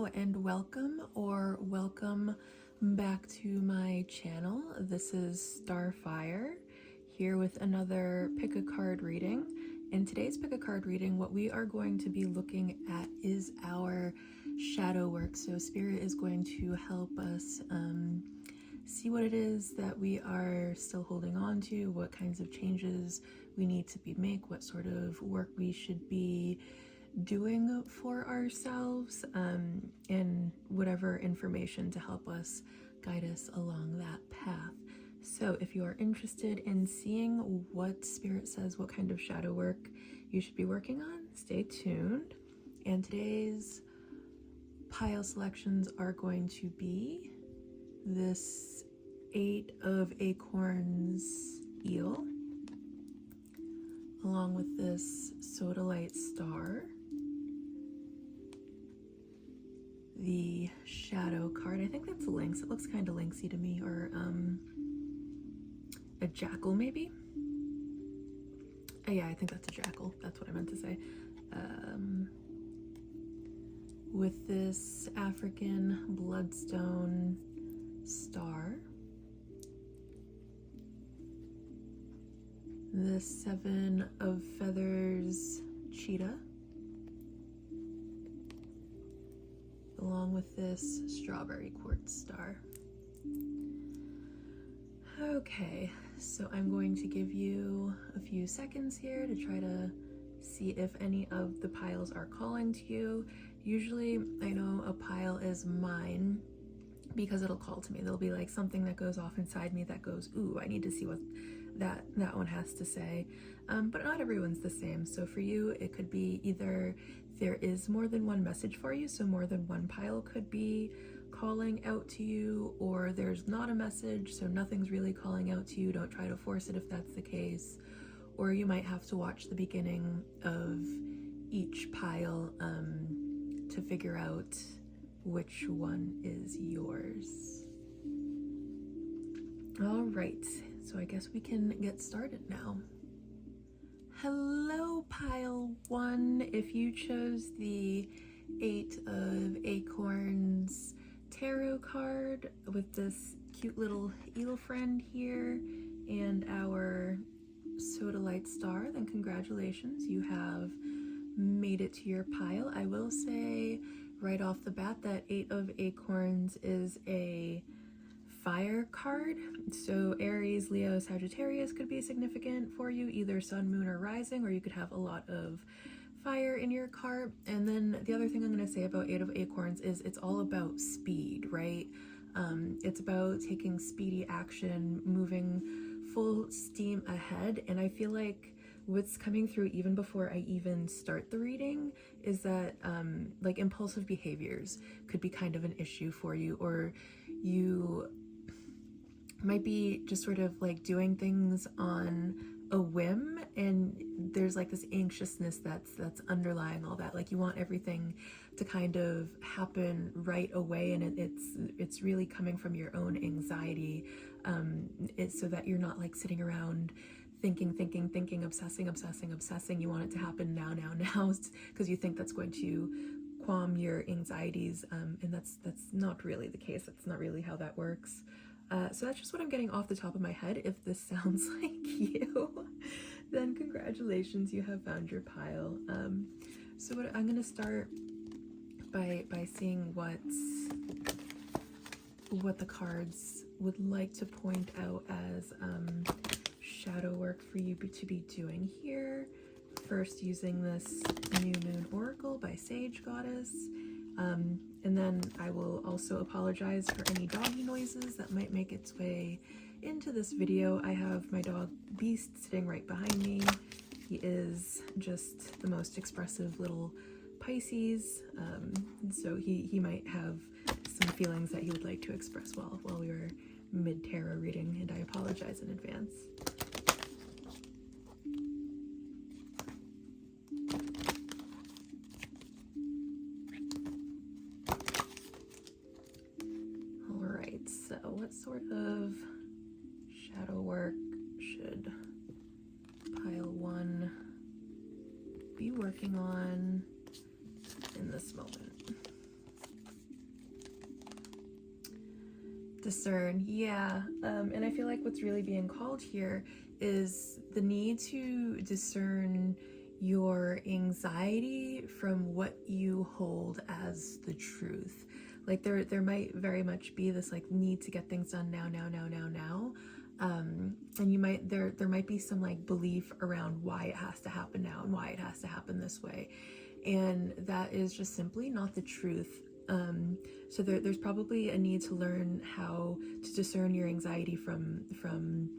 Hello and welcome back to my channel. This is Starfire here with another pick a card reading. In today's pick a card reading, what we are going to be looking at is our shadow work. So Spirit is going to help us see what it is that we are still holding on to, what kinds of changes we need to make, what sort of work we should be doing for ourselves, and whatever information to help us guide us along that path. So if you are interested in seeing what Spirit says, what kind of shadow work you should be working on, stay tuned. And today's pile selections are going to be this 8 of Acorns eel, along with this Sodalite star, the shadow card. I think that's lynx. It looks kind of lynxy to me, or a jackal maybe. Oh, yeah, I think that's a jackal. That's what I meant to say. With this African bloodstone star, the 7 of Feathers cheetah, along with this strawberry quartz star. Okay, so I'm going to give you a few seconds here to try to see if any of the piles are calling to you. Usually I know a pile is mine because it'll call to me. There'll be like something that goes off inside me that goes, ooh, I need to see what that one has to say. But not everyone's the same. So for you, it could be either there is more than one message for you, so more than one pile could be calling out to you, or there's not a message, so nothing's really calling out to you. Don't try to force it if that's the case. Or you might have to watch the beginning of each pile to figure out which one is yours. All right, so I guess we can get started now. Hello, pile 1. If you chose the 8 of Acorns tarot card with this cute little eel friend here and our Sodalite star, then congratulations, you have made it to your pile. I will say right off the bat that 8 of Acorns is a fire card, so Aries, Leo, Sagittarius could be significant for you, either sun, moon, or rising, or you could have a lot of fire in your card. And then the other thing I'm going to say about 8 of Acorns is it's all about speed, right? It's about taking speedy action, moving full steam ahead. And I feel like what's coming through even before I even start the reading is that like impulsive behaviors could be kind of an issue for you, or you might be just sort of like doing things on a whim, and there's like this anxiousness that's underlying all that. Like you want everything to kind of happen right away, and it's really coming from your own anxiety. It's so that you're not like sitting around thinking, obsessing. You want it to happen now, because you think that's going to calm your anxieties, and that's not really the case. That's not really how that works. So that's just what I'm getting off the top of my head. If this sounds like you, then congratulations, you have found your pile. So what I'm going to start by seeing what the cards would like to point out as shadow work for you to be doing here. First, using this New Moon Oracle by Sage Goddess. And then I will also apologize for any doggy noises that might make its way into this video. I have my dog Beast sitting right behind me. He is just the most expressive little Pisces, so he might have some feelings that he would like to express while we were mid-tarot reading, and I apologize in advance. So what sort of shadow work should pile 1 be working on in this moment? Discern, yeah. And I feel like what's really being called here is the need to discern your anxiety from what you hold as the truth. Like there might very much be this like need to get things done now. And you might there might be some like belief around why it has to happen now and why it has to happen this way. And that is just simply not the truth. So there's probably a need to learn how to discern your anxiety from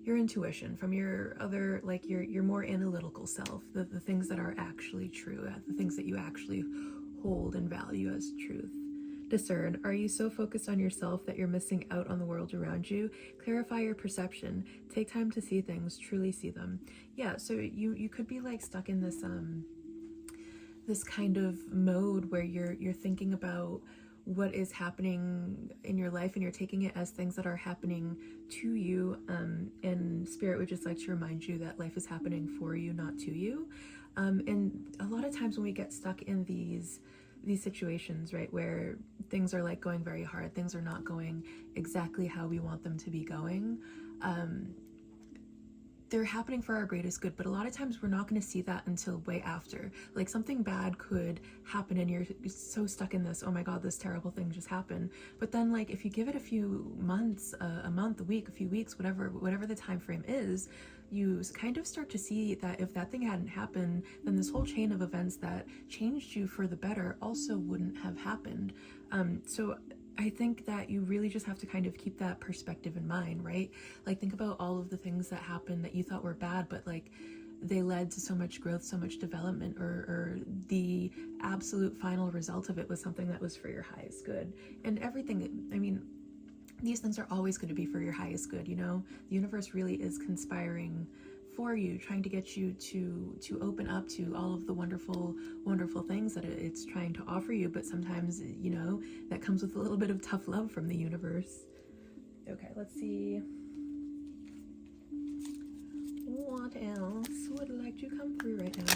your intuition, from your other, like your more analytical self, the things that are actually true, the things that you actually hold and value as truth. Discern, are you so focused on yourself that you're missing out on the world around you? Clarify your perception. Take time to see things, truly see them. Yeah, so you could be like stuck in this this kind of mode where you're thinking about what is happening in your life and you're taking it as things that are happening to you, and Spirit would just like to remind you that life is happening for you, not to you. And a lot of times when we get stuck in these situations, right, where things are like going very hard, things are not going exactly how we want them to be going, they're happening for our greatest good, but a lot of times we're not going to see that until way after. Like something bad could happen and you're so stuck in this, oh my god, this terrible thing just happened. But then like if you give it a few months, a month, a week, a few weeks, whatever the time frame is, you kind of start to see that if that thing hadn't happened, then this whole chain of events that changed you for the better also wouldn't have happened. So I think that you really just have to kind of keep that perspective in mind, right? Like think about all of the things that happened that you thought were bad, but like they led to so much growth, so much development, or the absolute final result of it was something that was for your highest good. And everything, I mean, these things are always going to be for your highest good, you know? The universe really is conspiring for you, trying to get you to open up to all of the wonderful things that it's trying to offer you. But sometimes, you know, that comes with a little bit of tough love from the universe. Okay, let's see what else would like to come through right now.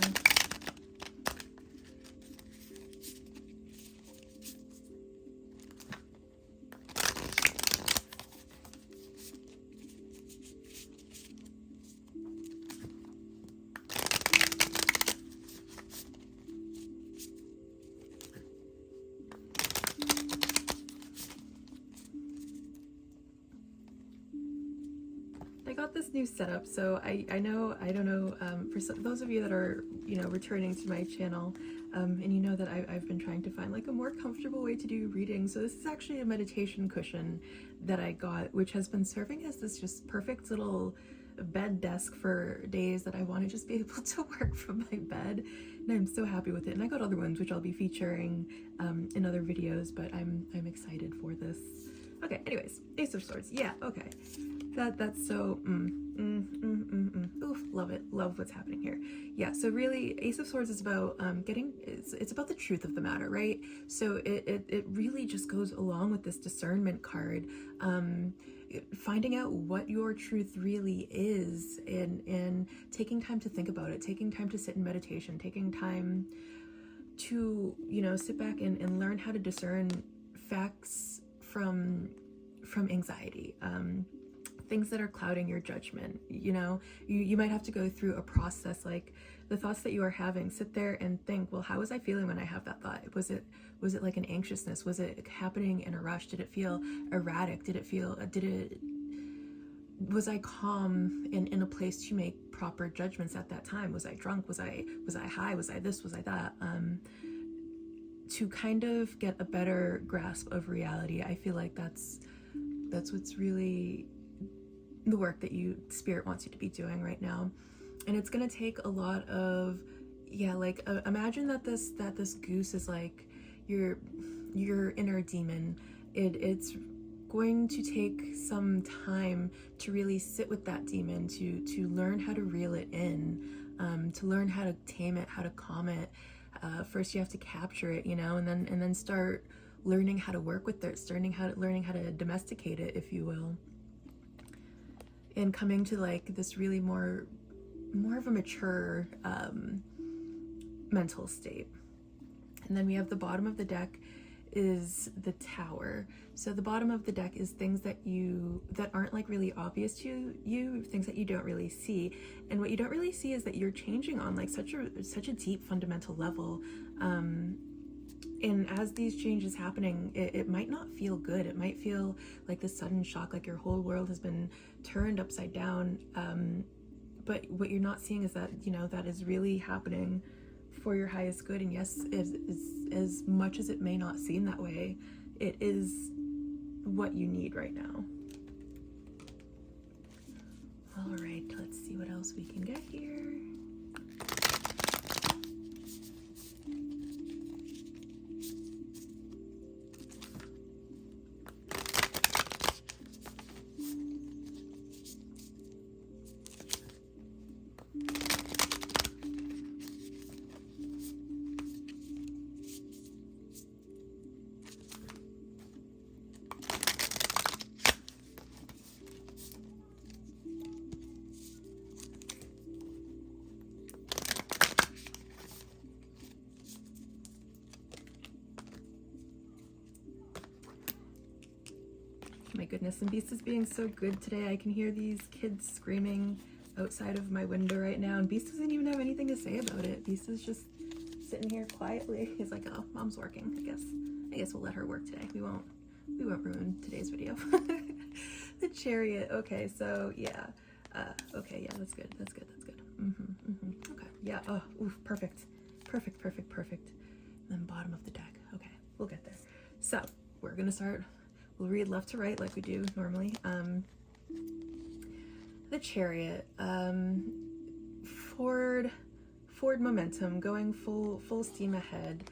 Got this new setup, so I don't know, for those of you that are, you know, returning to my channel, and you know that I've been trying to find like a more comfortable way to do readings. So this is actually a meditation cushion that I got, which has been serving as this just perfect little bed desk for days that I want to just be able to work from my bed, and I'm so happy with it. And I got other ones which I'll be featuring in other videos, but I'm excited for this. Okay, anyways, Ace of Swords. Yeah, okay. That's so oof, love it, love what's happening here. Yeah, so really Ace of Swords is about it's about the truth of the matter, right? So it really just goes along with this discernment card, finding out what your truth really is, and taking time to think about it, taking time to sit in meditation, taking time to, you know, sit back and learn how to discern facts from anxiety, things that are clouding your judgment. You know, you might have to go through a process, like the thoughts that you are having, sit there and think, well, how was I feeling when I have that thought? Was it like an anxiousness? Was it happening in a rush? Did it feel erratic? Was I calm in a place to make proper judgments at that time? Was I drunk? Was I high? Was I this? Was I that? To kind of get a better grasp of reality, I feel like that's what's really the work that Spirit wants you to be doing right now. And it's gonna take a lot of, yeah, like imagine that this goose is like your inner demon. It's going to take some time to really sit with that demon, to learn how to reel it in, to learn how to tame it, how to calm it. First you have to capture it, you know, and then start learning how to work with it, learning how to domesticate it, if you will, and coming to like this really more of a mature mental state. And then we have the bottom of the deck is the Tower. So the bottom of the deck is things that aren't like really obvious to you, things that you don't really see. And what you don't really see is that you're changing on like such a deep fundamental level. And as these changes happening, it might not feel good. It might feel like this sudden shock, like your whole world has been turned upside down. But what you're not seeing is that, you know, that is really happening for your highest good. And yes, as much as it may not seem that way, it is what you need right now. All right, let's see what else we can get here. My goodness, and Beast is being so good today. I can hear these kids screaming outside of my window right now, and Beast doesn't even have anything to say about it. Beast is just sitting here quietly. He's like, oh, mom's working. I guess we'll let her work today. We won't ruin today's video. The Chariot. Okay, so yeah. Okay, yeah, that's good. Okay, yeah. Oh, oof, perfect. And then bottom of the deck. Okay, we'll get there. So we're gonna start. We'll read left to right like we do normally. The Chariot. Forward momentum, going full steam ahead.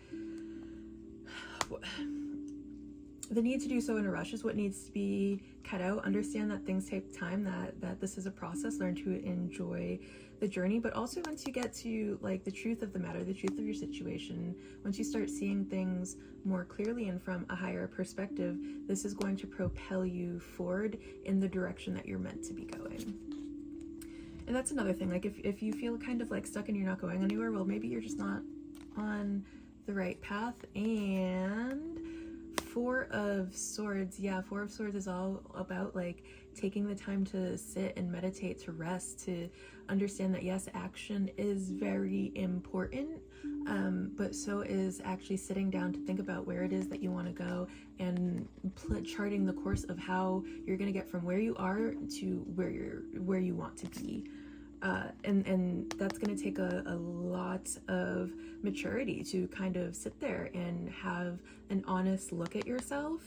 The need to do so in a rush is what needs to be cut out. Understand that things take time, that this is a process. Learn to enjoy the journey, but also once you get to like the truth of the matter, the truth of your situation, once you start seeing things more clearly and from a higher perspective, this is going to propel you forward in the direction that you're meant to be going. And that's another thing, like if you feel kind of like stuck and you're not going anywhere, well, maybe you're just not on the right path. And Four of Swords, yeah, Four of Swords is all about like taking the time to sit and meditate, to rest, to understand that yes, action is very important, but so is actually sitting down to think about where it is that you want to go and charting the course of how you're going to get from where you are to where you want to be. And that's going to take a lot of maturity to kind of sit there and have an honest look at yourself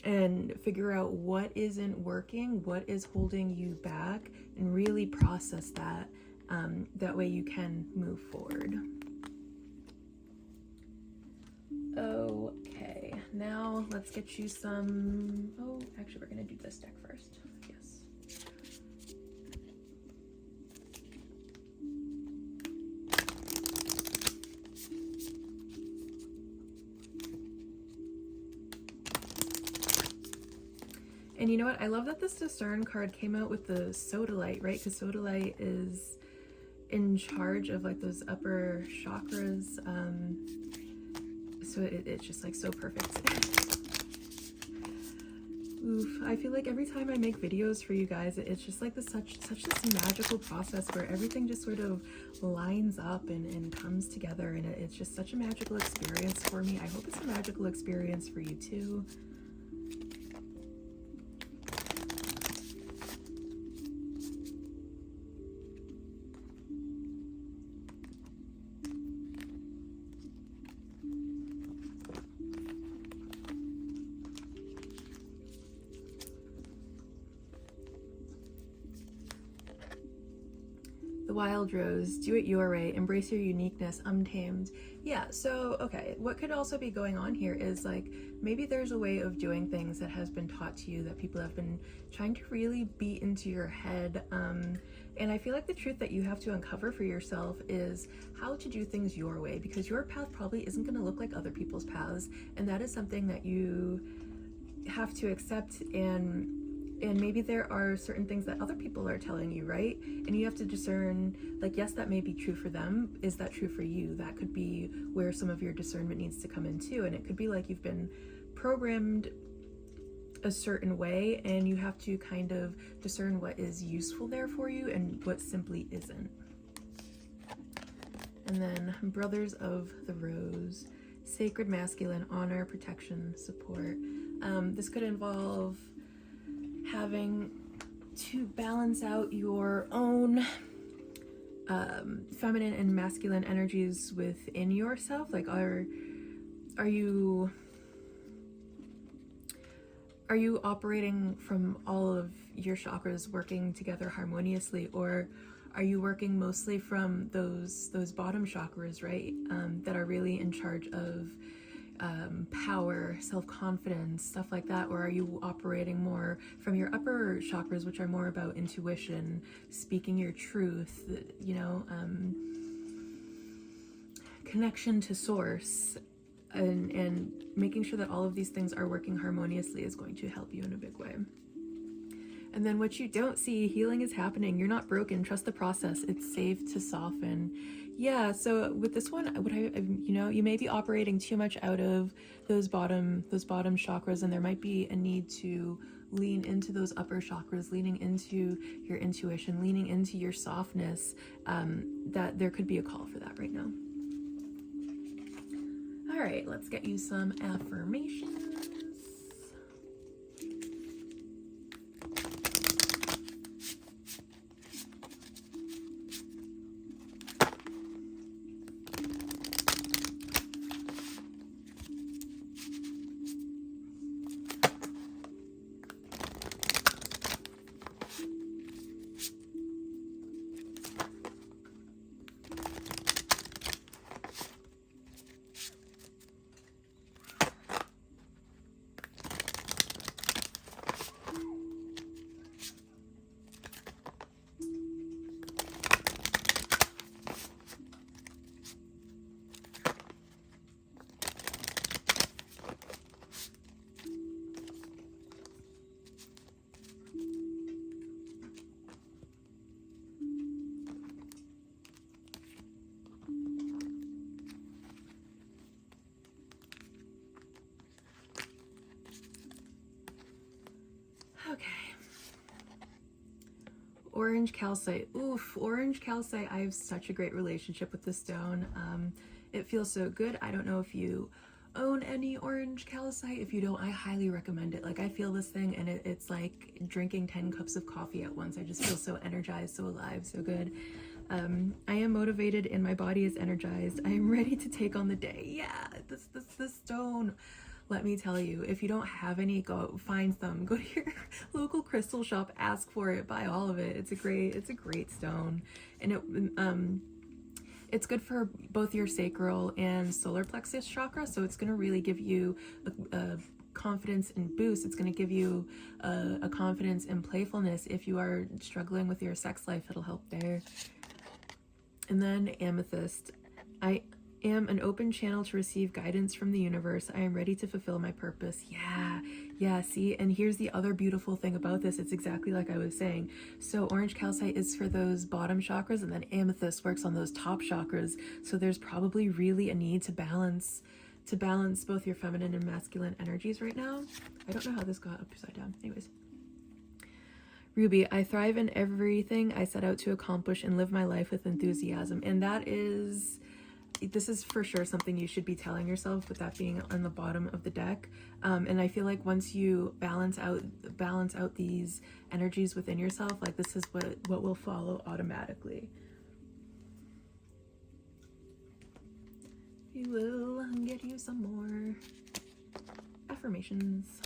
and figure out what isn't working, what is holding you back, and really process that. That way you can move forward. Okay, now let's get you some, oh, actually we're going to do this deck first. Yes. And you know what? I love that this Discern card came out with the Sodalite, right? Because Sodalite is in charge of like those upper chakras. So it's just like so perfect. Oof, I feel like every time I make videos for you guys, it's just like such this magical process where everything just sort of lines up and comes together, and it's just such a magical experience for me. I hope it's a magical experience for you too. Wild Rose, do it your way, embrace your uniqueness, untamed. Yeah, so okay, what could also be going on here is like maybe there's a way of doing things that has been taught to you that people have been trying to really beat into your head, and I feel like the truth that you have to uncover for yourself is how to do things your way, because your path probably isn't going to look like other people's paths, and that is something that you have to accept and And maybe there are certain things that other people are telling you, right? And you have to discern, like, yes, that may be true for them. Is that true for you? That could be where some of your discernment needs to come in too. And it could be like you've been programmed a certain way, and you have to kind of discern what is useful there for you and what simply isn't. And then Brothers of the Rose, sacred masculine, honor, protection, support. This could involve having to balance out your own feminine and masculine energies within yourself. Like, are you operating from all of your chakras working together harmoniously, or are you working mostly from those bottom chakras, right, that are really in charge of power, self-confidence, stuff like that? Or are you operating more from your upper chakras, which are more about intuition, speaking your truth, you know, connection to source, and making sure that all of these things are working harmoniously is going to help you in a big way. And then what you don't see, healing is happening. You're not broken. Trust the process. It's safe to soften. Yeah, so with this one, you may be operating too much out of those bottom chakras, and there might be a need to lean into those upper chakras, leaning into your intuition, leaning into your softness. That there could be a call for that right now. All right, let's get you some affirmations. Okay. Orange calcite. Oof, orange calcite. I have such a great relationship with this stone. It feels so good. I don't know if you own any orange calcite. If you don't, I highly recommend it. Like, I feel this thing, and it's like drinking 10 cups of coffee at once. I just feel so energized, so alive, so good. I am motivated and my body is energized. I am ready to take on the day. Yeah, this stone. Let me tell you, if you don't have any, go find some. Go to your local crystal shop, ask for it, buy all of it. It's a great stone, and it's good for both your sacral and solar plexus chakra. So it's going to really give you a confidence and boost. It's going to give you a confidence and playfulness. If you are struggling with your sex life, it'll help there. And then amethyst. I am an open channel to receive guidance from the universe. I am ready to fulfill my purpose. Yeah, see? And here's the other beautiful thing about this. It's exactly like I was saying. So orange calcite is for those bottom chakras, and then amethyst works on those top chakras. So there's probably really a need to balance both your feminine and masculine energies right now. I don't know how this got upside down. Anyways. Ruby, I thrive in everything I set out to accomplish and live my life with enthusiasm. And this is for sure something you should be telling yourself, with that being on the bottom of the deck. And I feel like once you balance out these energies within yourself, like, this is what will follow automatically. We will get you some more affirmations.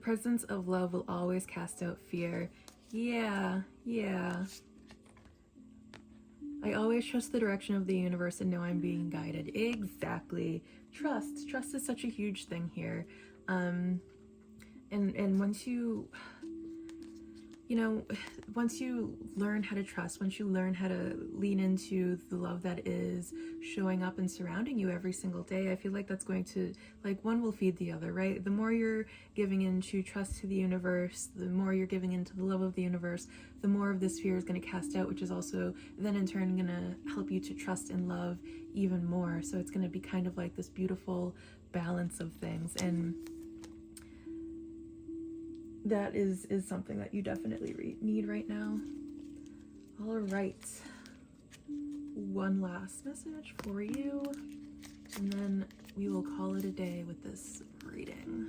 presence of love will always cast out fear. Yeah, yeah. I always trust the direction of the universe and know I'm being guided. Exactly. Trust. Trust is such a huge thing here. And once you once you learn how to trust, once you learn how to lean into the love that is showing up and surrounding you every single day, I feel like that's going to, like, one will feed the other, right? The more you're giving into trust to the universe, the more you're giving into the love of the universe, the more of this fear is going to cast out, which is also then in turn going to help you to trust and love even more. So it's going to be kind of like this beautiful balance of things. And that is something that you definitely need right now. All right. One last message for you, and then we will call it a day with this reading.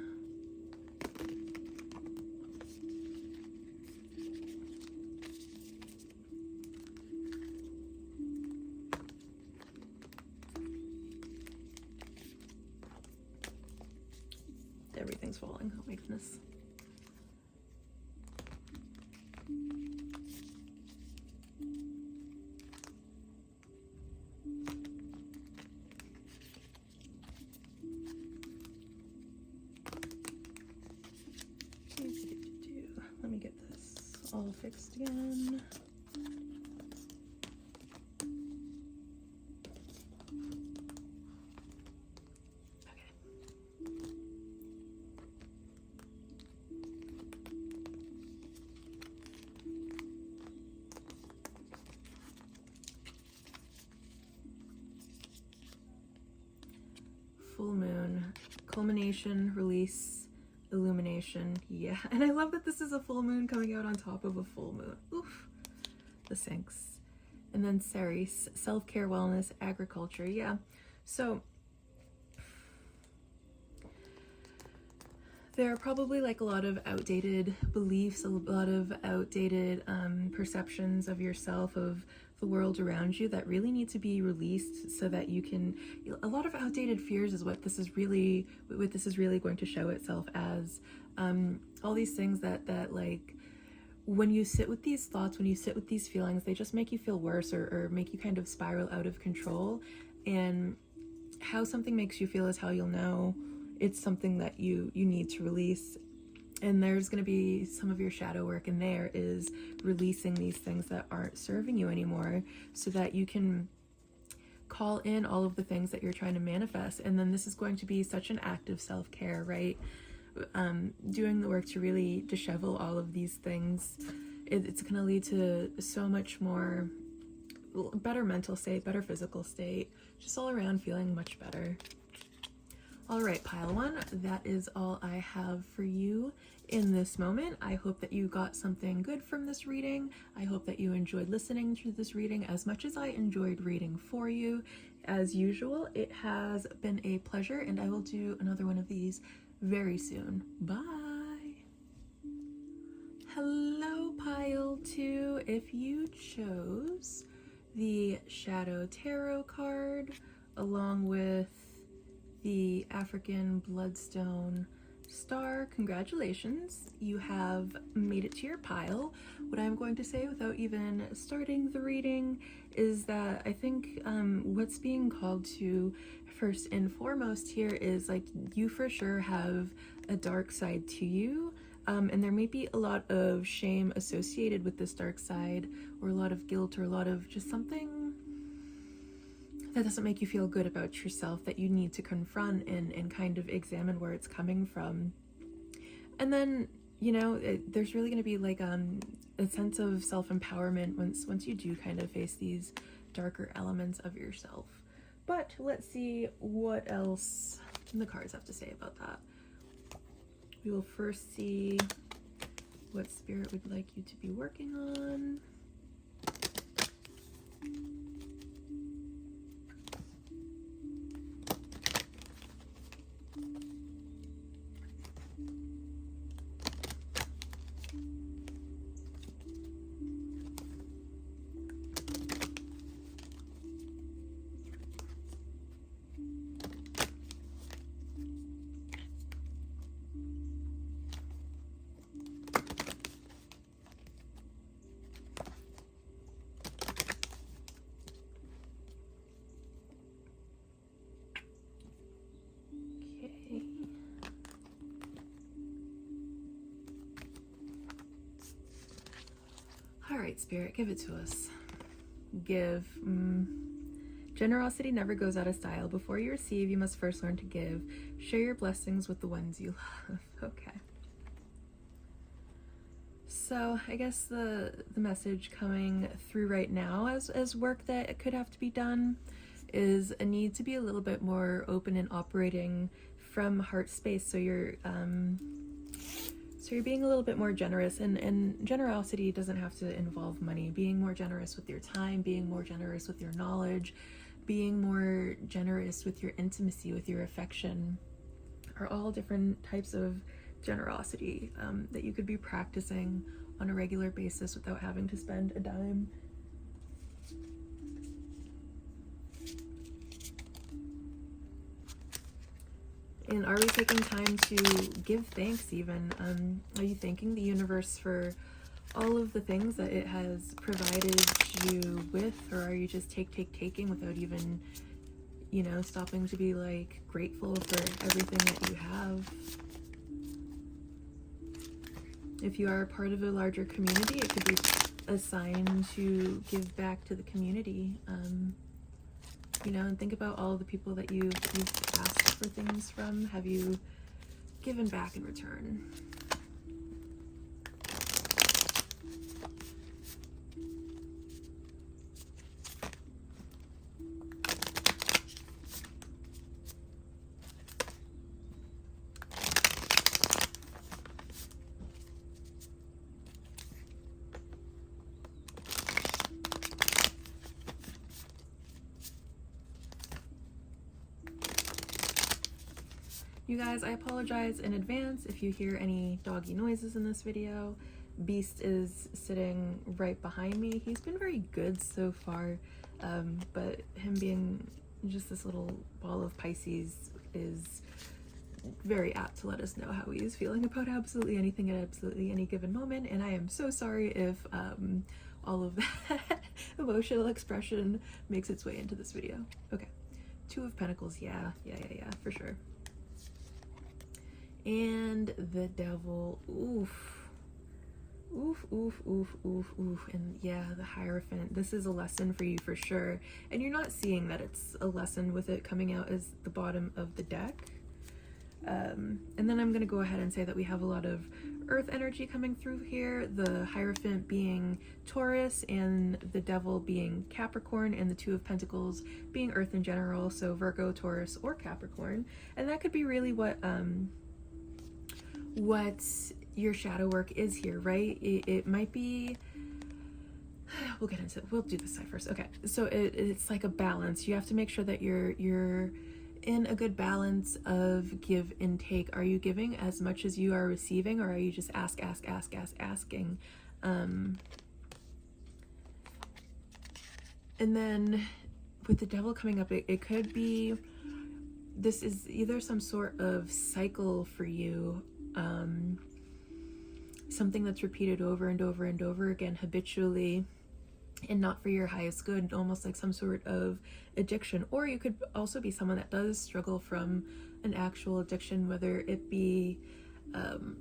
Everything's falling. Oh my goodness. Let me get this all fixed again. Okay. Full moon, culmination, release, illumination. Yeah, and I love that this is a full moon coming out on top of a full moon. Oof, the sinks. And then Ceres, self-care, wellness, agriculture. Yeah, so there are probably like a lot of outdated beliefs, a lot of outdated perceptions of yourself, of the world around you, that really need to be released so that you can, a lot of outdated fears is what this is really going to show itself as. All these things that like, when you sit with these thoughts, when you sit with these feelings, they just make you feel worse, or make you kind of spiral out of control. And how something makes you feel is how you'll know it's something that you need to release. And there's going to be some of your shadow work in there, is releasing these things that aren't serving you anymore, so that you can call in all of the things that you're trying to manifest. And then this is going to be such an act of self-care, right? Doing the work to really dishevel all of these things, it's going to lead to so much more better mental state, better physical state, just all around feeling much better. All right, pile one, that is all I have for you in this moment. I hope that you got something good from this reading. I hope that you enjoyed listening to this reading as much as I enjoyed reading for you. As usual, it has been a pleasure, and I will do another one of these very soon. Bye. Hello, pile two. If you chose the Shadow Tarot card along with the African Bloodstone Star, congratulations, you have made it to your pile. What I'm going to say without even starting the reading is that I think what's being called to first and foremost here is, like, you for sure have a dark side to you, and there may be a lot of shame associated with this dark side, or a lot of guilt, or a lot of just something that doesn't make you feel good about yourself, that you need to confront and kind of examine where it's coming from. And then, you know, there's really going to be like a sense of self-empowerment once you do kind of face these darker elements of yourself. But let's see what else the cards have to say about that. We will first see what Spirit would like you to be working on. right, Spirit, give it to us. Give. Generosity never goes out of style. Before you receive, you must first learn to give. Share your blessings with the ones you love. Okay. So I guess the message coming through right now as work that could have to be done is a need to be a little bit more open and operating from heart space. So you're being a little bit more generous, and generosity doesn't have to involve money. Being more generous with your time, being more generous with your knowledge, being more generous with your intimacy, with your affection, are all different types of generosity that you could be practicing on a regular basis without having to spend a dime. And are we taking time to give thanks even? Are you thanking the universe for all of the things that it has provided you with? Or are you just taking without even, you know, stopping to be like grateful for everything that you have? If you are a part of a larger community, it could be a sign to give back to the community. You know, and think about all the people that you've asked for things from. Have you given back in return? You guys, I apologize in advance if you hear any doggy noises in this video. Beast is sitting right behind me. He's been very good so far, but him being just this little ball of Pisces is very apt to let us know how he is feeling about absolutely anything at absolutely any given moment, and I am so sorry if all of that emotional expression makes its way into this video. Okay, Two of Pentacles, yeah, for sure. And the Devil, oof, and yeah, the Hierophant. This is a lesson for you for sure, and you're not seeing that it's a lesson with it coming out as the bottom of the deck. And then I'm gonna go ahead and say that we have a lot of Earth energy coming through here, the Hierophant being Taurus and the Devil being Capricorn, and the Two of Pentacles being Earth in general, so Virgo, Taurus, or Capricorn. And that could be really what your shadow work is here, right? It might be, we'll get into it. We'll do this side first. Okay, so it's like a balance. You have to make sure that you're in a good balance of give and take. Are you giving as much as you are receiving, or are you just asking? And then with the Devil coming up, it could be, this is either some sort of cycle for you, something that's repeated over and over and over again habitually, and not for your highest good, almost like some sort of addiction. Or you could also be someone that does struggle from an actual addiction, whether it be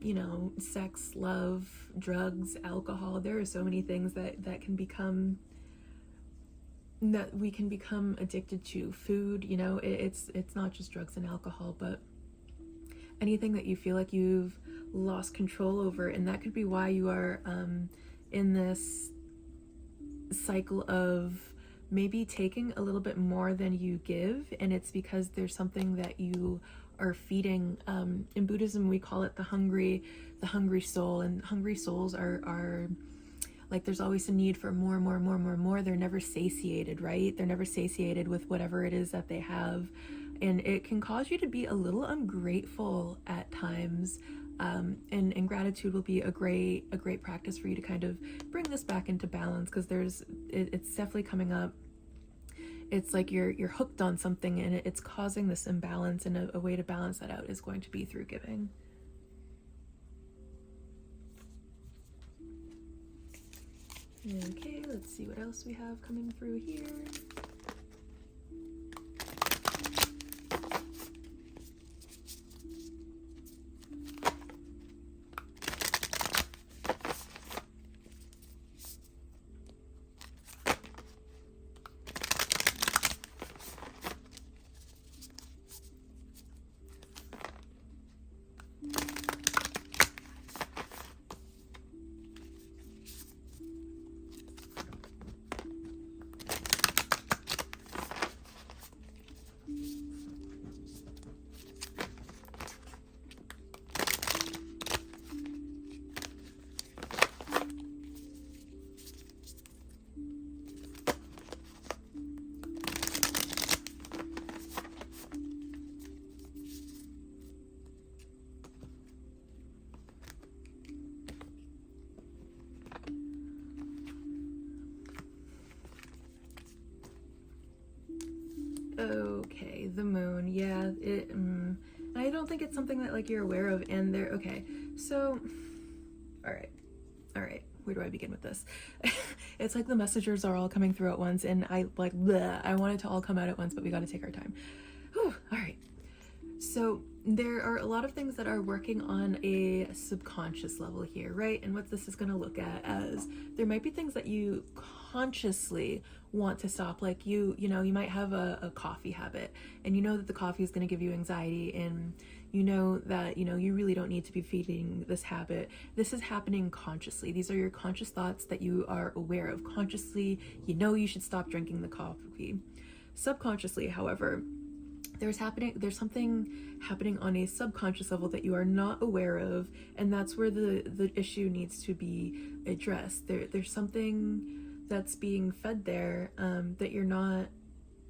you know, sex, love, drugs, alcohol. There are so many things that can become, that we can become addicted to. Food, you know, it's not just drugs and alcohol, but anything that you feel like you've lost control over. And that could be why you are in this cycle of maybe taking a little bit more than you give, and it's because there's something that you are feeding. In Buddhism we call it the hungry soul, and hungry souls are like, there's always a need for more. They're never satiated, right? They're never satiated with whatever it is that they have, and it can cause you to be a little ungrateful at times. And gratitude will be a great practice for you to kind of bring this back into balance, because it's definitely coming up. It's like you're hooked on something, and it's causing this imbalance, and a way to balance that out is going to be through giving. Okay, let's see what else we have coming through here. the moon. Yeah, I don't think it's something that like you're aware of. And they're okay. So, all right. Where do I begin with this? It's like the messages are all coming through at once, and I want it to all come out at once, but we got to take our time. Whew, all right. So there are a lot of things that are working on a subconscious level here, right? And what this is going to look at as there might be things that you consciously want to stop. Like you might have a coffee habit, and you know that the coffee is going to give you anxiety, and you know that you really don't need to be feeding this habit. This is happening consciously. These are your conscious thoughts that you are aware of. Consciously, you should stop drinking the coffee. Subconsciously, however, there's something happening on a subconscious level that you are not aware of, and that's where the issue needs to be addressed. There's something that's being fed there that you're not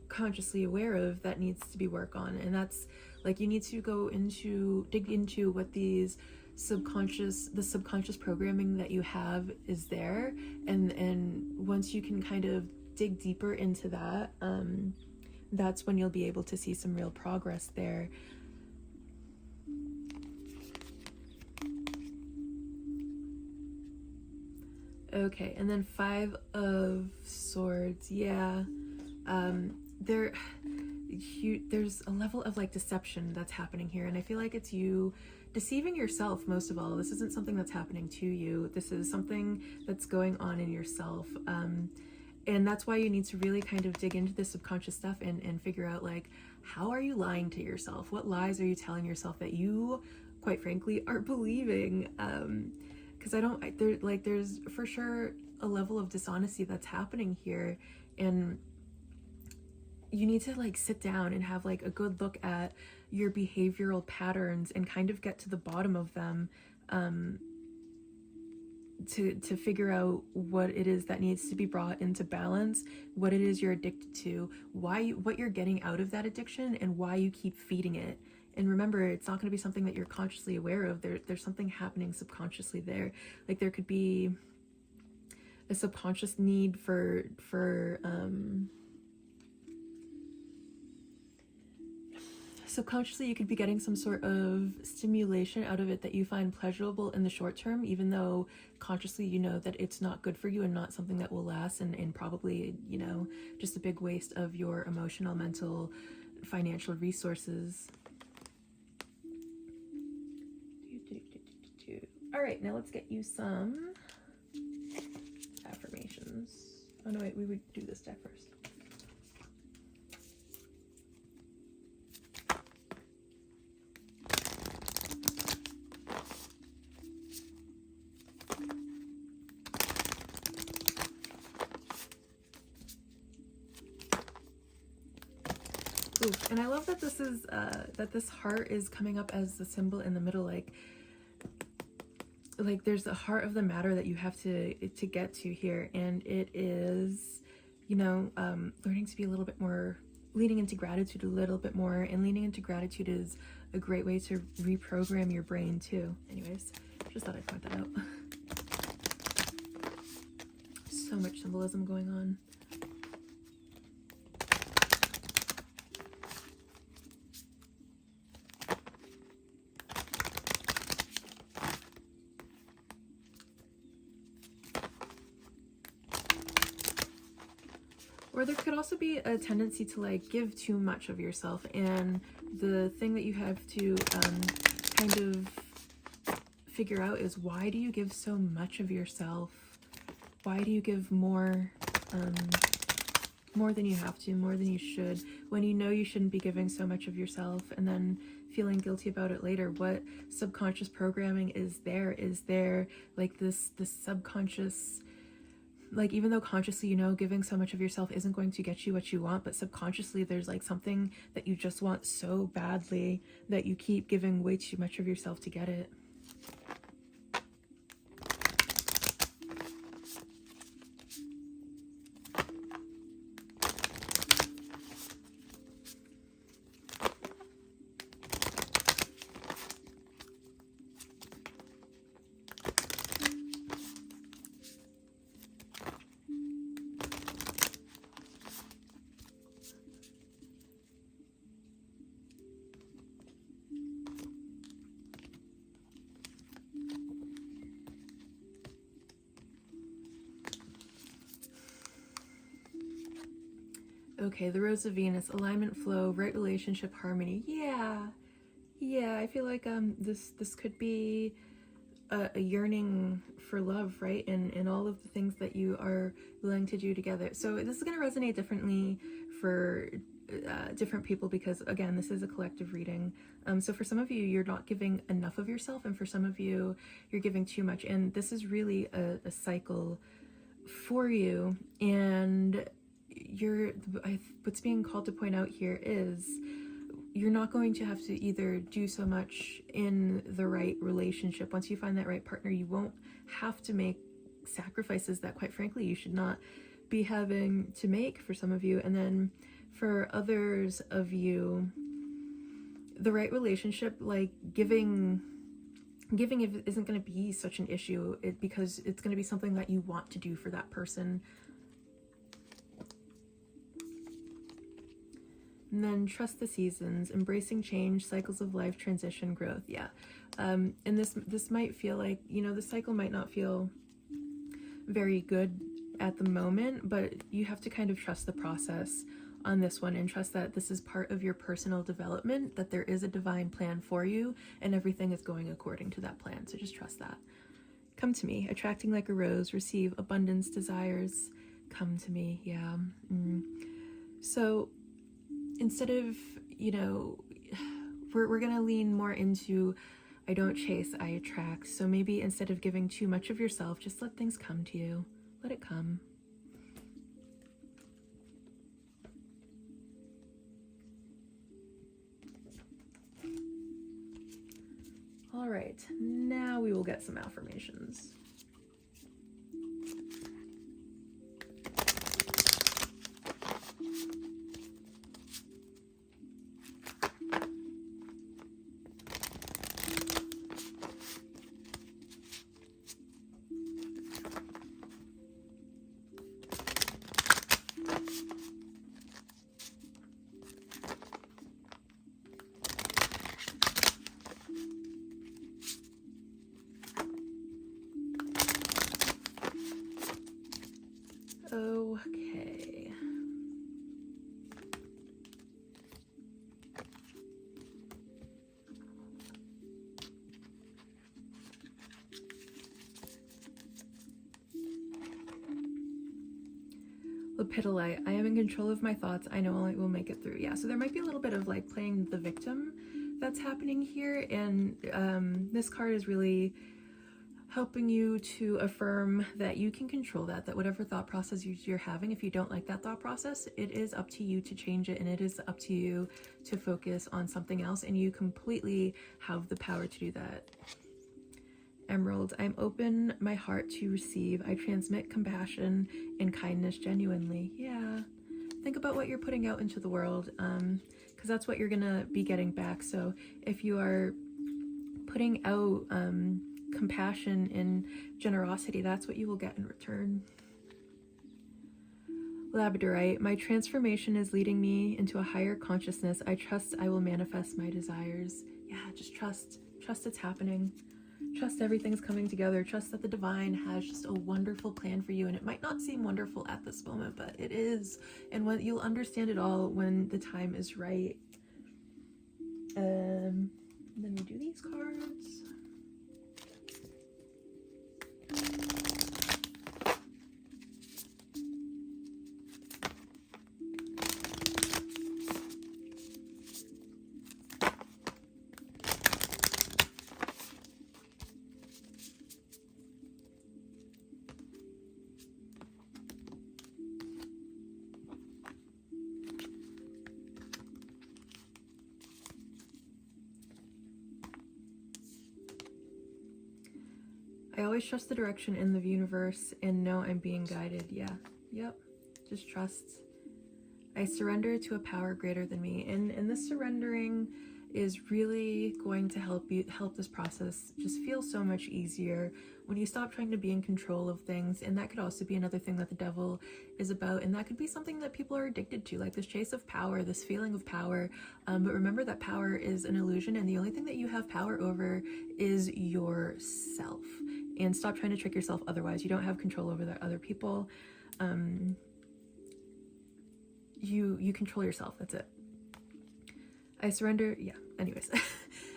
consciously aware of that needs to be worked on, and that's like you need to dig into what the subconscious programming that you have is there, and once you can kind of dig deeper into that, that's when you'll be able to see some real progress there. Okay, and then 5 of Swords. Yeah, there's a level of like deception that's happening here, and I feel like it's you deceiving yourself most of all. This isn't something that's happening to you. This is something that's going on in yourself. And that's why you need to really kind of dig into the subconscious stuff and figure out, like, how are you lying to yourself? What lies are you telling yourself that you, quite frankly, are believing? Because there's for sure a level of dishonesty that's happening here. And you need to like sit down and have like a good look at your behavioral patterns and kind of get to the bottom of them. To figure out what it is that needs to be brought into balance, what it is you're addicted to, what you're getting out of that addiction, and why you keep feeding it. And remember, it's not going to be something that you're consciously aware of. There's something happening subconsciously there. Like there could be a subconscious need for subconsciously, you could be getting some sort of stimulation out of it that you find pleasurable in the short term, even though consciously you know that it's not good for you and not something that will last, and probably, just a big waste of your emotional, mental, financial resources. All right, now let's get you some affirmations. Oh no, wait, we would do this deck first. Ooh, and I love that this is that this heart is coming up as the symbol in the middle, like there's the heart of the matter that you have to get to here, and it is learning to be a little bit more, leaning into gratitude a little bit more, and leaning into gratitude is a great way to reprogram your brain too. Anyways, just thought I'd point that out. So much symbolism going on. Or there could also be a tendency to like give too much of yourself, and the thing that you have to kind of figure out is, why do you give so much of yourself? Why do you give more than you have to, more than you should, when you know you shouldn't be giving so much of yourself, and then feeling guilty about it later? What subconscious programming is there? Is there like this subconscious, like, even though consciously giving so much of yourself isn't going to get you what you want, but subconsciously there's like something that you just want so badly that you keep giving way too much of yourself to get it. Okay, the Rose of Venus, alignment, flow, right relationship, harmony. Yeah, I feel like this could be a yearning for love, right? And all of the things that you are willing to do together. So this is going to resonate differently for different people, because again, this is a collective reading. So for some of you, you're not giving enough of yourself, and for some of you, you're giving too much. And this is really a cycle for you. And what's being called to point out here is you're not going to have to either do so much in the right relationship. Once you find that right partner, you won't have to make sacrifices that, quite frankly, you should not be having to make for some of you. And then for others of you, the right relationship, like giving isn't going to be such an issue, because it's going to be something that you want to do for that person. And then trust the seasons, embracing change, cycles of life, transition, growth. Yeah. And this might feel like, the cycle might not feel very good at the moment, but you have to kind of trust the process on this one, and trust that this is part of your personal development, that there is a divine plan for you, and everything is going according to that plan. So just trust that. Come to me, attracting like a rose, receive abundance, desires, come to me. Yeah. So instead of, we're going to lean more into I don't chase, I attract. So maybe instead of giving too much of yourself, just let things come to you. Let it come. All right, now we will get some affirmations. Okay. Lepidolite, I am in control of my thoughts. I know I will make it through. Yeah, so there might be a little bit of like playing the victim that's happening here. And this card is really helping you to affirm that you can control that whatever thought process you're having, if you don't like that thought process, it is up to you to change it, and it is up to you to focus on something else, and you completely have the power to do that. Emerald, I'm open my heart to receive. I transmit compassion and kindness genuinely. Yeah. Think about what you're putting out into the world, because that's what you're gonna be getting back. So if you are putting out compassion and generosity, that's what you will get in return. Labradorite, my transformation is leading me into a higher consciousness. I trust I will manifest my desires. Yeah, just trust it's happening. Trust everything's coming together. Trust that the divine has just a wonderful plan for you, and it might not seem wonderful at this moment, but it is. And when you'll understand it all when the time is right. Then we do these cards. I always trust the direction in the universe and know I'm being guided. Yeah. Yep. Just trust. I surrender to a power greater than me. And this surrendering is really going to help this process just feel so much easier when you stop trying to be in control of things. And that could also be another thing that the devil is about, and that could be something that people are addicted to, like this chase of power, this feeling of power. But remember that power is an illusion, and the only thing that you have power over is yourself. And stop trying to trick yourself otherwise. You don't have control over the other people. you control yourself. That's it. I surrender. Yeah, anyways.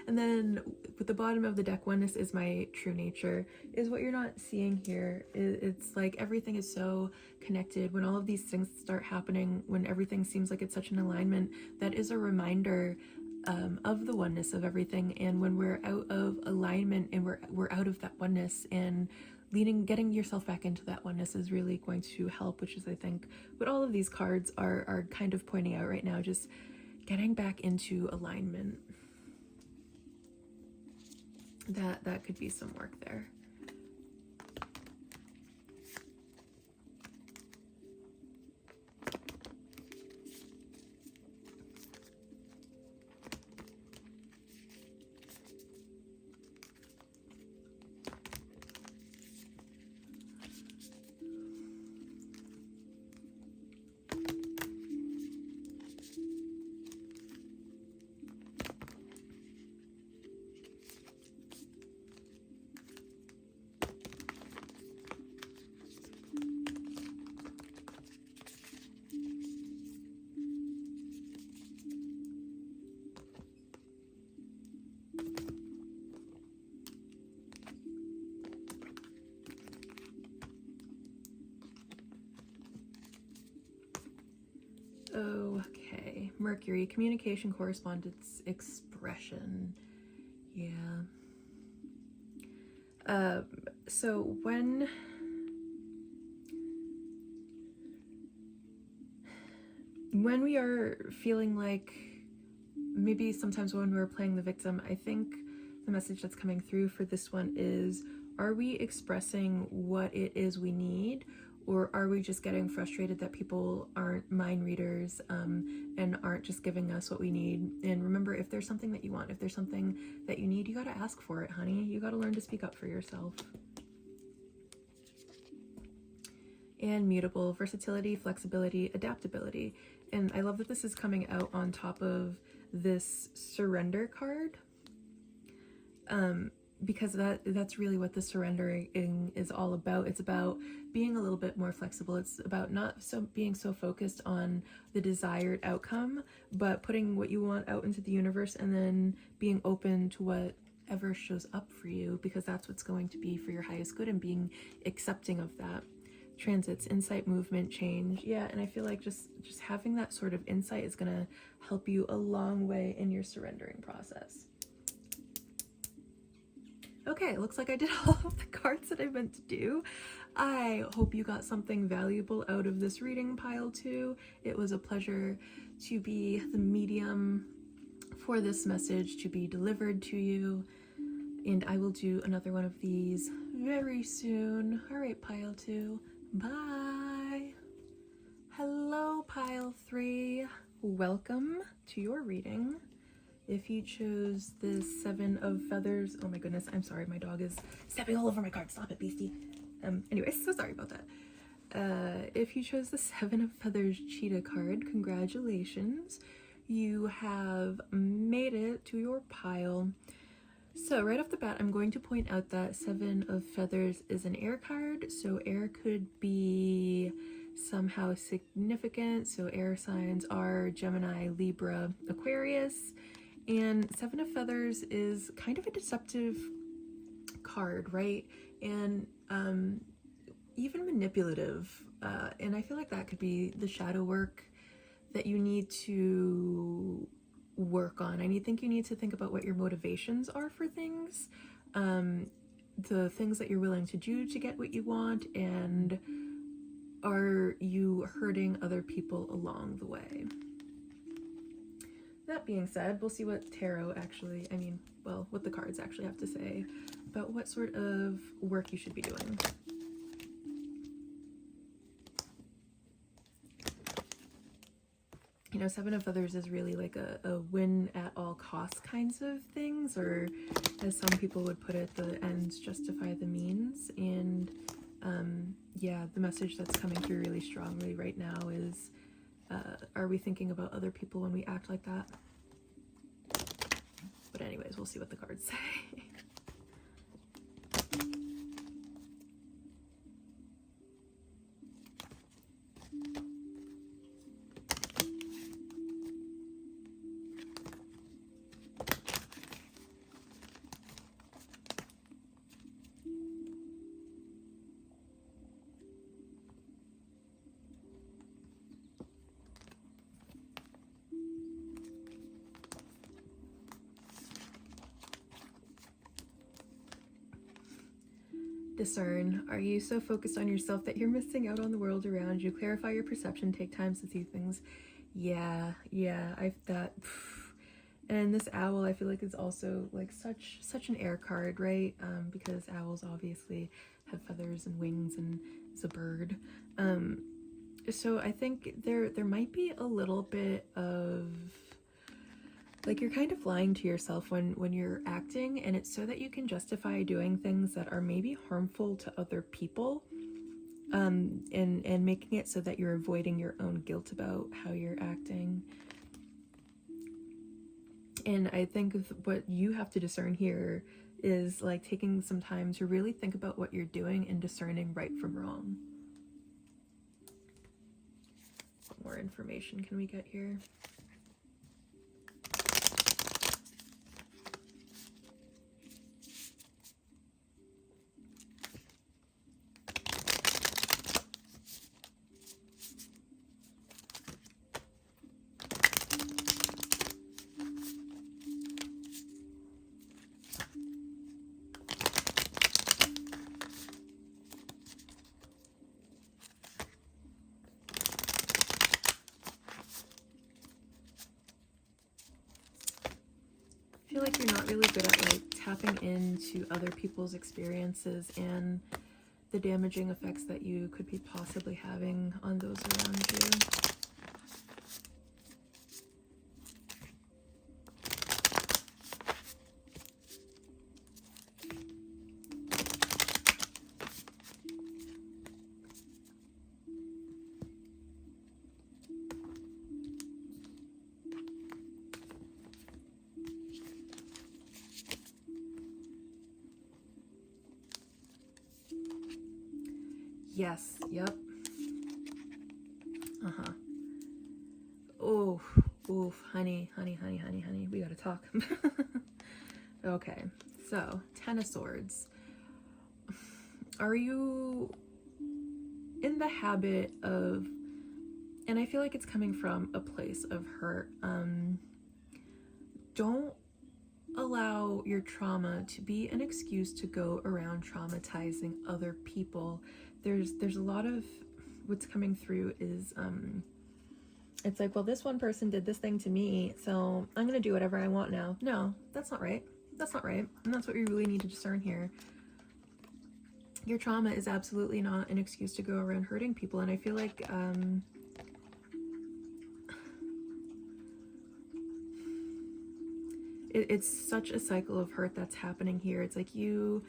And then with the bottom of the deck, oneness is my true nature, is what you're not seeing here. It's like everything is so connected. When all of these things start happening, when everything seems like it's such an alignment, that is a reminder of the oneness of everything. And when we're out of alignment and we're out of that oneness, and getting yourself back into that oneness is really going to help, which is, I think, what all of these cards are kind of pointing out right now, just getting back into alignment. That could be some work there. Okay, Mercury, communication, correspondence, expression. Yeah. So when we are feeling like, maybe sometimes when we're playing the victim, I think the message that's coming through for this one is, are we expressing what it is we need? Or are we just getting frustrated that people aren't mind readers and aren't just giving us what we need? And remember, if there's something that you want, if there's something that you need, you gotta ask for it, honey. You gotta learn to speak up for yourself. And mutable, versatility, flexibility, adaptability. And I love that this is coming out on top of this surrender card. Because that's really what the surrendering is all about. It's about being a little bit more flexible. It's about not being so focused on the desired outcome, but putting what you want out into the universe and then being open to whatever shows up for you, because that's what's going to be for your highest good, and being accepting of that. Transits, insight, movement, change. Yeah, and I feel like just having that sort of insight is going to help you a long way in your surrendering process. Okay, it looks like I did all of the cards that I meant to do. I hope you got something valuable out of this reading, pile 2. It was a pleasure to be the medium for this message to be delivered to you. And I will do another one of these very soon. All right, pile 2. Bye. Hello, pile 3. Welcome to your reading. If you chose the 7 of Feathers, oh my goodness, I'm sorry, my dog is stepping all over my card. Stop it, beastie. Anyways, so sorry about that. If you chose the 7 of Feathers Cheetah card, congratulations. You have made it to your pile. So right off the bat, I'm going to point out that 7 of Feathers is an air card, so air could be somehow significant. So air signs are Gemini, Libra, Aquarius. And 7 of Feathers is kind of a deceptive card, right? And even manipulative. And I feel like that could be the shadow work that you need to work on. I think you need to think about what your motivations are for things, the things that you're willing to do to get what you want, and are you hurting other people along the way? That being said, we'll see what tarot actually, what the cards actually have to say about what sort of work you should be doing. You know, 7 of Feathers is really like a win at all costs kinds of things, or as some people would put it, the ends justify the means. And yeah, the message that's coming through really strongly right now is, are we thinking about other people when we act like that? But anyways, we'll see what the cards say. Discern. Are you so focused on yourself that you're missing out on the world around you? Clarify your perception. Take time to see things. Yeah, I've that. And this owl, I feel like, is also like such an air card, right? Because owls obviously have feathers and wings and is a bird. So I think there might be a little bit of like you're kind of lying to yourself when you're acting, and it's so that you can justify doing things that are maybe harmful to other people, and making it so that you're avoiding your own guilt about how you're acting. And I think what you have to discern here is like taking some time to really think about what you're doing and discerning right from wrong. What more information can we get here? I feel like you're not really good at like tapping into other people's experiences and the damaging effects that you could be possibly having on those around you. Yes, yep. Oh, oof, honey, we gotta talk. Okay, so 10 of Swords. Are you in the habit of, and I feel like it's coming from a place of hurt, don't allow your trauma to be an excuse to go around traumatizing other people. There's a lot of what's coming through is it's like, well, this one person did this thing to me, so I'm gonna do whatever I want now. No, that's not right. That's not right. And that's what you really need to discern here. Your trauma is absolutely not an excuse to go around hurting people. And I feel like it's such a cycle of hurt that's happening here. It's like you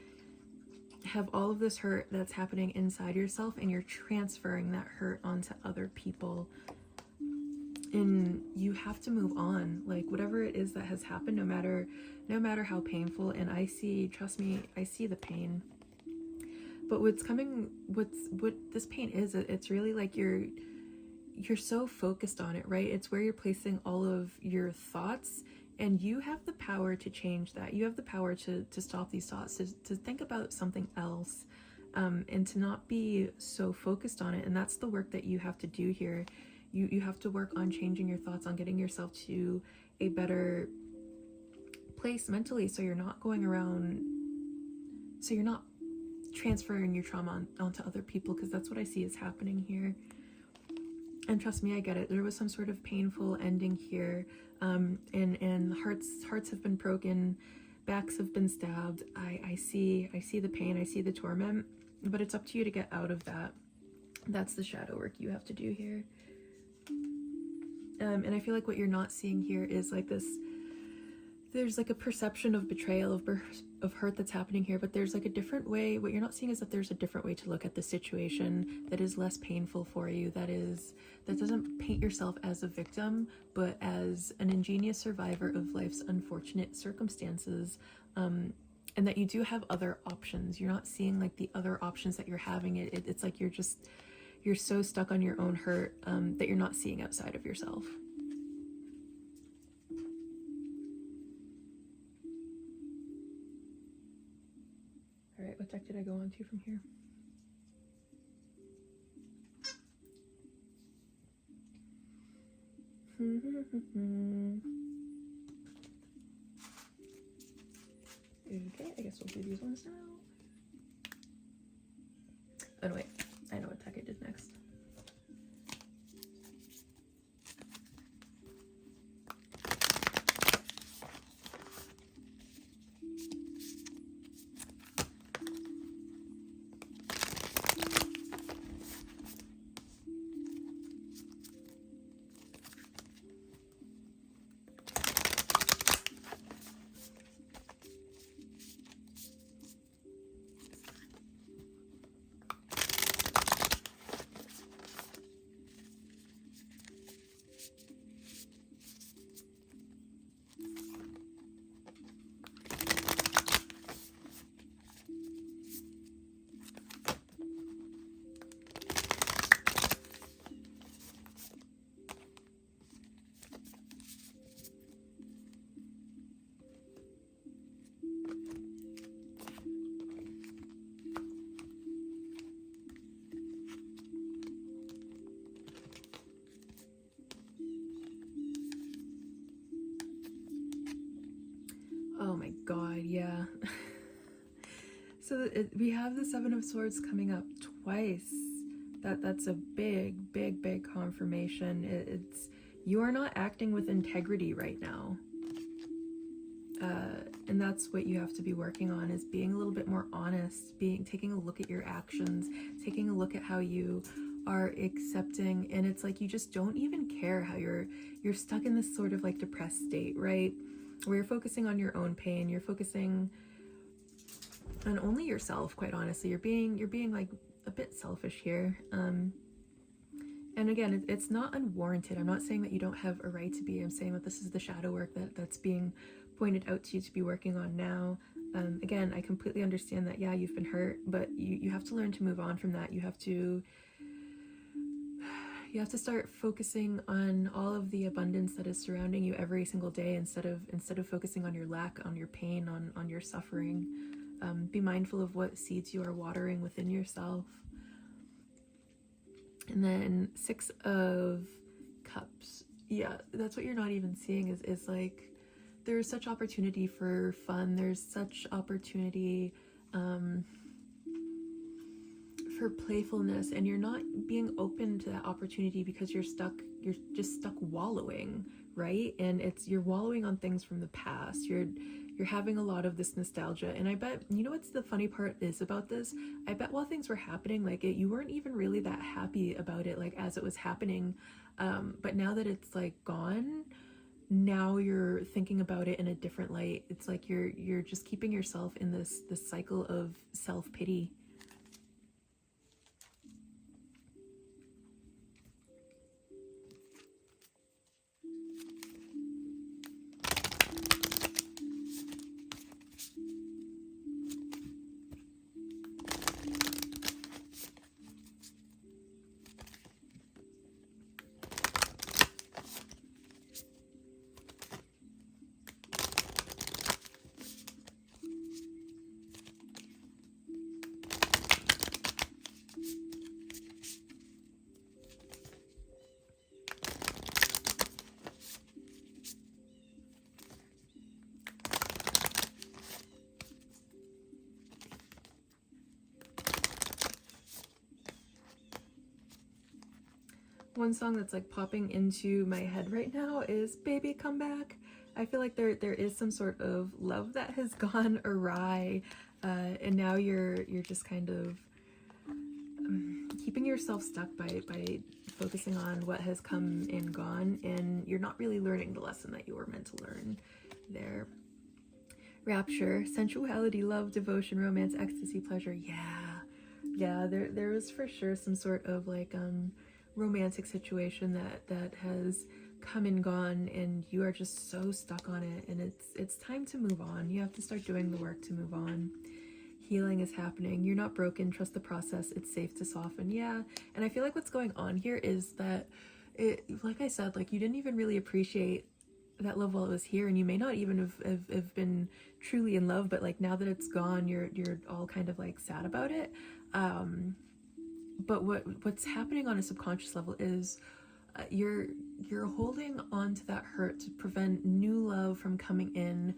have all of this hurt that's happening inside yourself, and you're transferring that hurt onto other people. And you have to move on, like whatever it is that has happened, no matter how painful. And I see, trust me, I see the pain. But what this pain is, it's really like you're so focused on it, right? It's where you're placing all of your thoughts, and you have the power to change that. You have the power to stop these thoughts, to think about something else, and to not be so focused on it. And that's the work that you have to do here. You have to work on changing your thoughts, on getting yourself to a better place mentally, so you're not going around, so you're not transferring your trauma onto other people, because that's what I see is happening here. And trust me, I get it. There was some sort of painful ending here, and hearts have been broken, backs have been stabbed. I see the pain, I see the torment, but it's up to you to get out of that. That's the shadow work you have to do here. And I feel like what you're not seeing here is like this, there's like a perception of betrayal, of hurt that's happening here, but there's like a different way. What you're not seeing is that there's a different way to look at the situation that is less painful for you, that doesn't paint yourself as a victim, but as an ingenious survivor of life's unfortunate circumstances, and that you do have other options. You're not seeing like the other options that you're having. It's like you're so stuck on your own hurt, that you're not seeing outside of yourself. All right, what deck did I go on to from here? Okay, I guess we'll do these ones now. Oh no, wait, I know what deck I did next. Oh my god, yeah. So we have the Seven of Swords coming up twice. That's a big confirmation. It's you are not acting with integrity right now. And that's what you have to be working on, is being a little bit more honest, taking a look at your actions, taking a look at how you are accepting, and it's like you just don't even care how you're stuck in this sort of like depressed state, right? Where you're focusing on your own pain, you're focusing on only yourself, quite honestly. You're being like a bit selfish here. And again, it's not unwarranted. I'm not saying that you don't have a right to be. I'm saying that this is the shadow work that's being pointed out to you to be working on now. Again, I completely understand that, yeah, you've been hurt, but you have to learn to move on from that. You have to start focusing on all of the abundance that is surrounding you every single day, instead of focusing on your lack, on your pain, on your suffering. Be mindful of what seeds you are watering within yourself. And then Six of Cups. Yeah, that's what you're not even seeing, is like there's such opportunity for fun. There's such opportunity for playfulness, and you're not being open to that opportunity because you're just stuck wallowing, right? And you're wallowing on things from the past. You're having a lot of this nostalgia, and I bet, you know what's the funny part is about this? I bet while things were happening, like you weren't even really that happy about it, like as it was happening, but now that it's like gone, now you're thinking about it in a different light. It's like you're just keeping yourself in this cycle of self-pity. One song that's like popping into my head right now is Baby Come Back. I feel like there is some sort of love that has gone awry, and now you're just kind of keeping yourself stuck by focusing on what has come and gone, and you're not really learning the lesson that you were meant to learn there. Rapture, sensuality, love, devotion, romance, ecstasy, pleasure. Yeah, there is for sure some sort of like romantic situation that has come and gone, and you are just so stuck on it, and it's time to move on. You have to start doing the work to move on. Healing is happening. You're not broken. Trust the process. It's safe to soften. Yeah, and I feel like what's going on here is that like I said, like you didn't even really appreciate that love while it was here, and you may not even have been truly in love, but like now that it's gone, you're all kind of like sad about it. But what's happening on a subconscious level is you're holding on to that hurt to prevent new love from coming in,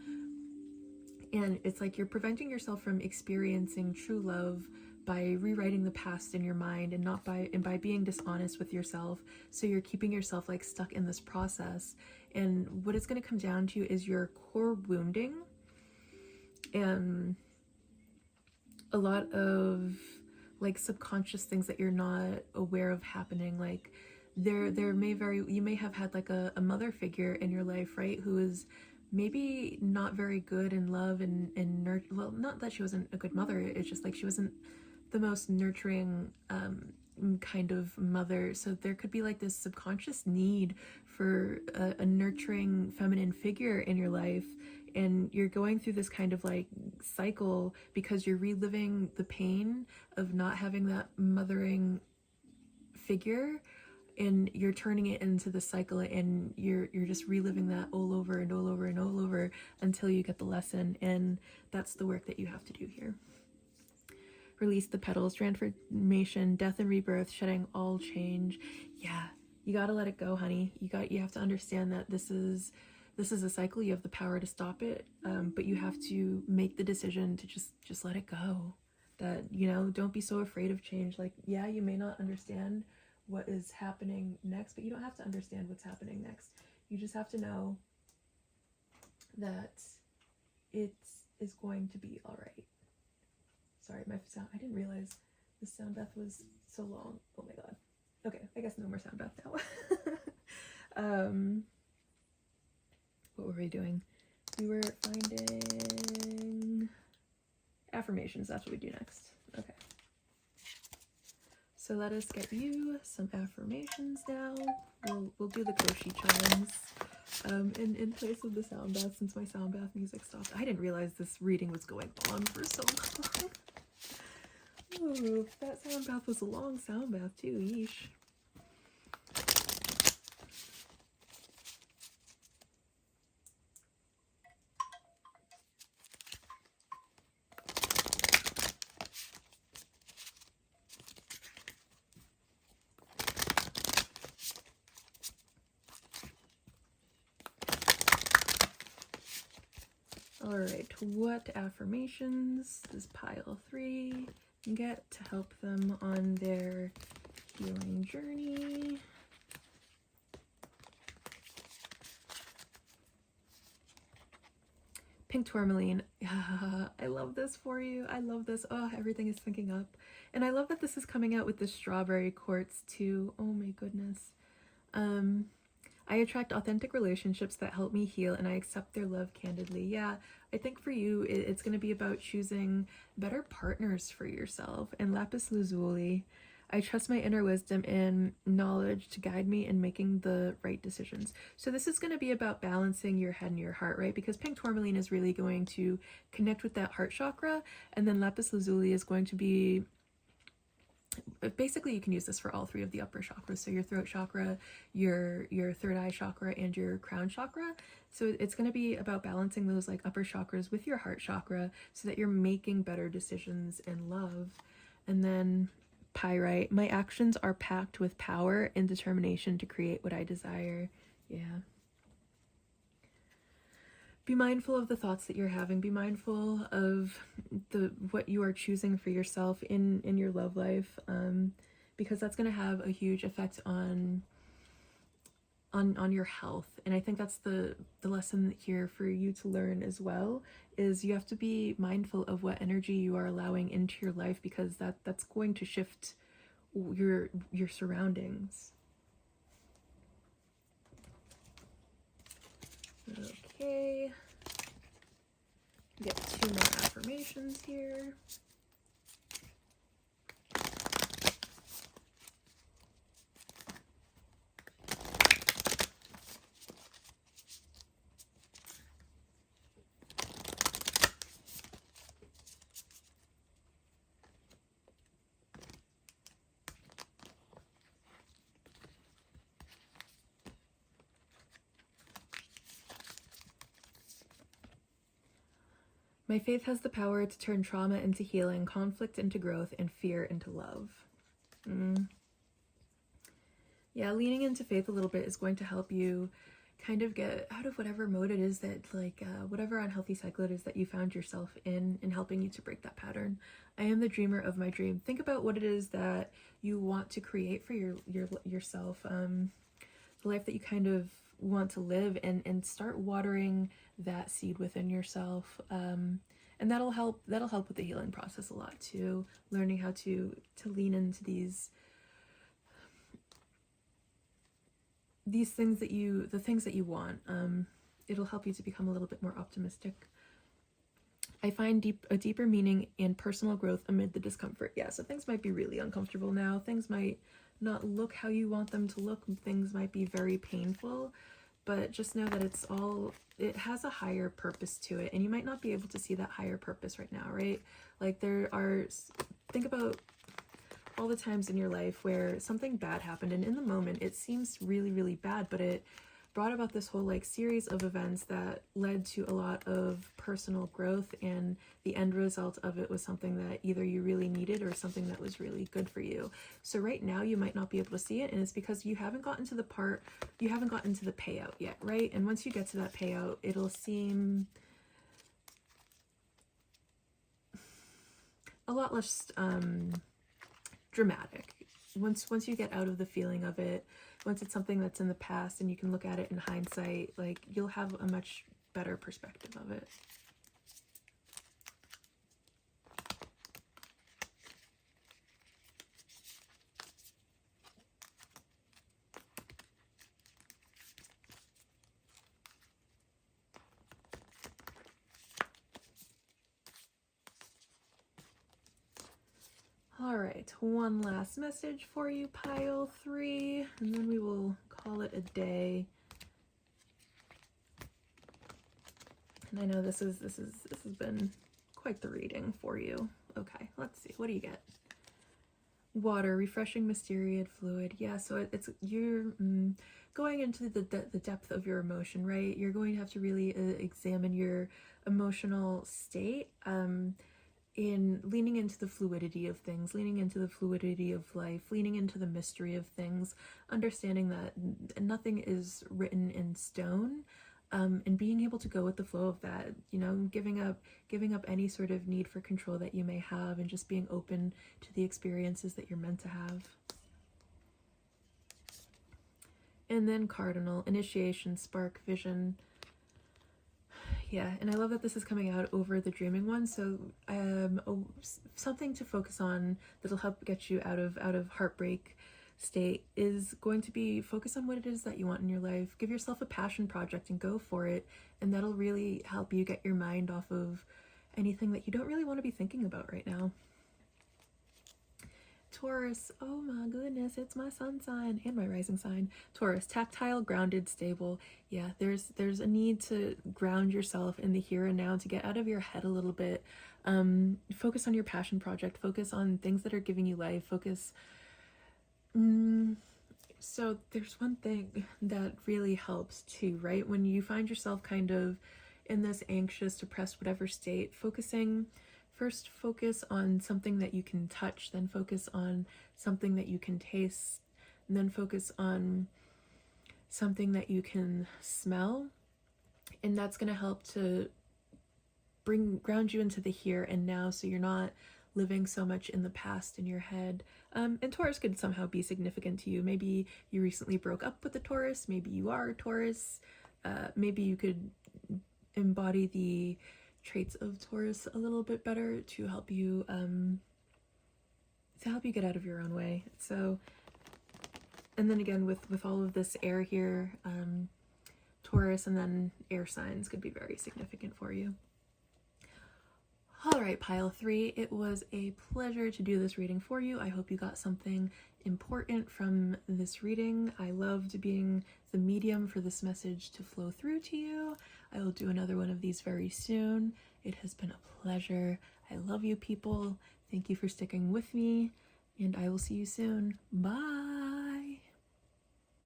and it's like you're preventing yourself from experiencing true love by rewriting the past in your mind, and by being dishonest with yourself. So you're keeping yourself like stuck in this process. And what it's going to come down to is your core wounding and a lot of like subconscious things that you're not aware of happening. Like you may have had like a mother figure in your life, right, who is maybe not very good in love and nurture. Well, not that she wasn't a good mother, it's just like she wasn't the most nurturing kind of mother. So there could be like this subconscious need for a nurturing feminine figure in your life, and you're going through this kind of like cycle because you're reliving the pain of not having that mothering figure, and you're turning it into the cycle, and you're just reliving that all over and all over and all over until you get the lesson. And that's the work that you have to do here. Release the petals, transformation, death and rebirth, shedding all change. Yeah, you gotta let it go, honey. You have to understand that this is a cycle. You have the power to stop it, but you have to make the decision to just let it go. That, you know, don't be so afraid of change. Like, yeah, you may not understand what is happening next, but you don't have to understand what's happening next. You just have to know that it is going to be all right. Sorry, my sound, I didn't realize the sound bath was so long. Oh my god. Okay, I guess no more sound bath now. What were we doing? We were finding affirmations. That's what we do next. Okay. So let us get you some affirmations now. We'll do the Koshi chimes in place of the sound bath, since my sound bath music stopped. I didn't realize this reading was going on for so long. Ooh, that sound bath was a long sound bath too, yeesh. Alright, what affirmations does pile 3 get to help them on their healing journey? Pink tourmaline. I love this for you. I love this. Oh, everything is syncing up. And I love that this is coming out with the strawberry quartz too. Oh my goodness. I attract authentic relationships that help me heal, and I accept their love candidly. Yeah, I think for you, it's going to be about choosing better partners for yourself. And lapis lazuli. I trust my inner wisdom and knowledge to guide me in making the right decisions. So this is going to be about balancing your head and your heart, right? Because pink tourmaline is really going to connect with that heart chakra, and then lapis lazuli is going to be, basically you can use this for all 3 of the upper chakras. So your throat chakra, your third eye chakra, and your crown chakra. So it's going to be about balancing those like upper chakras with your heart chakra so that you're making better decisions in love. And then pyrite, my actions are packed with power and determination to create what I desire. Yeah. Be mindful of the thoughts that you're having. Be mindful of what you are choosing for yourself in your love life, because that's going to have a huge effect on your health. And I think that's the lesson here for you to learn as well, is you have to be mindful of what energy you are allowing into your life, because that's going to shift your surroundings. Okay, get 2 more affirmations here. My faith has the power to turn trauma into healing, conflict into growth, and fear into love. Yeah, leaning into faith a little bit is going to help you kind of get out of whatever mode it is that, like, whatever unhealthy cycle it is that you found yourself in, and helping you to break that pattern. I am the dreamer of my dream. Think about what it is that you want to create for yourself, the life that you kind of want to live, and start watering that seed within yourself. And that'll help with the healing process a lot too, learning how to lean into these things that you want. It'll help you to become a little bit more optimistic. I find a deeper meaning and personal growth amid the discomfort. Yeah, so things might be really uncomfortable now. Things might not look how you want them to look. Things might be very painful, but just know that it has a higher purpose to it, and you might not be able to see that higher purpose right now, right? Like, think about all the times in your life where something bad happened, and in the moment it seems really, really bad, but it brought about this whole like series of events that led to a lot of personal growth, and the end result of it was something that either you really needed or something that was really good for you. So right now you might not be able to see it, and it's because you haven't gotten to the payout yet, right? And once you get to that payout, it'll seem a lot less dramatic. Once you get out of the feeling of it, once it's something that's in the past and you can look at it in hindsight, like, you'll have a much better perspective of it. All right, one last message for you, pile 3, and then we will call it a day. And I know this has been quite the reading for you. Okay, let's see. What do you get? Water, refreshing, mysterious fluid. Yeah, so you're going into the depth of your emotion, right? You're going to have to really examine your emotional state. In leaning into the fluidity of things, leaning into the fluidity of life, leaning into the mystery of things, understanding that nothing is written in stone, and being able to go with the flow of that, you know, giving up any sort of need for control that you may have, and just being open to the experiences that you're meant to have. And then cardinal, initiation, spark, vision. Yeah, and I love that this is coming out over the dreaming one. So something to focus on that'll help get you out of heartbreak state is going to be focus on what it is that you want in your life. Give yourself a passion project and go for it, and that'll really help you get your mind off of anything that you don't really want to be thinking about right now. Taurus, oh my goodness, it's my sun sign and my rising sign. Taurus, tactile, grounded, stable. Yeah, there's a need to ground yourself in the here and now, to get out of your head a little bit. Focus on your passion project, focus on things that are giving you life, focus. So there's one thing that really helps too, right? When you find yourself kind of in this anxious, depressed, whatever state, first focus on something that you can touch, then focus on something that you can taste, and then focus on something that you can smell. And that's going to help to ground you into the here and now, so you're not living so much in the past in your head. And Taurus could somehow be significant to you. Maybe you recently broke up with a Taurus, maybe you are a Taurus, maybe you could embody the traits of Taurus a little bit better to help you get out of your own way. So, and then again with all of this air here, Taurus and then air signs could be very significant for you. All right, pile 3, it was a pleasure to do this reading for you. I hope you got something important from this reading. I loved being the medium for this message to flow through to you. I will do another one of these very soon. It has been a pleasure. I love you people. Thank you for sticking with me, and I will see you soon. Bye.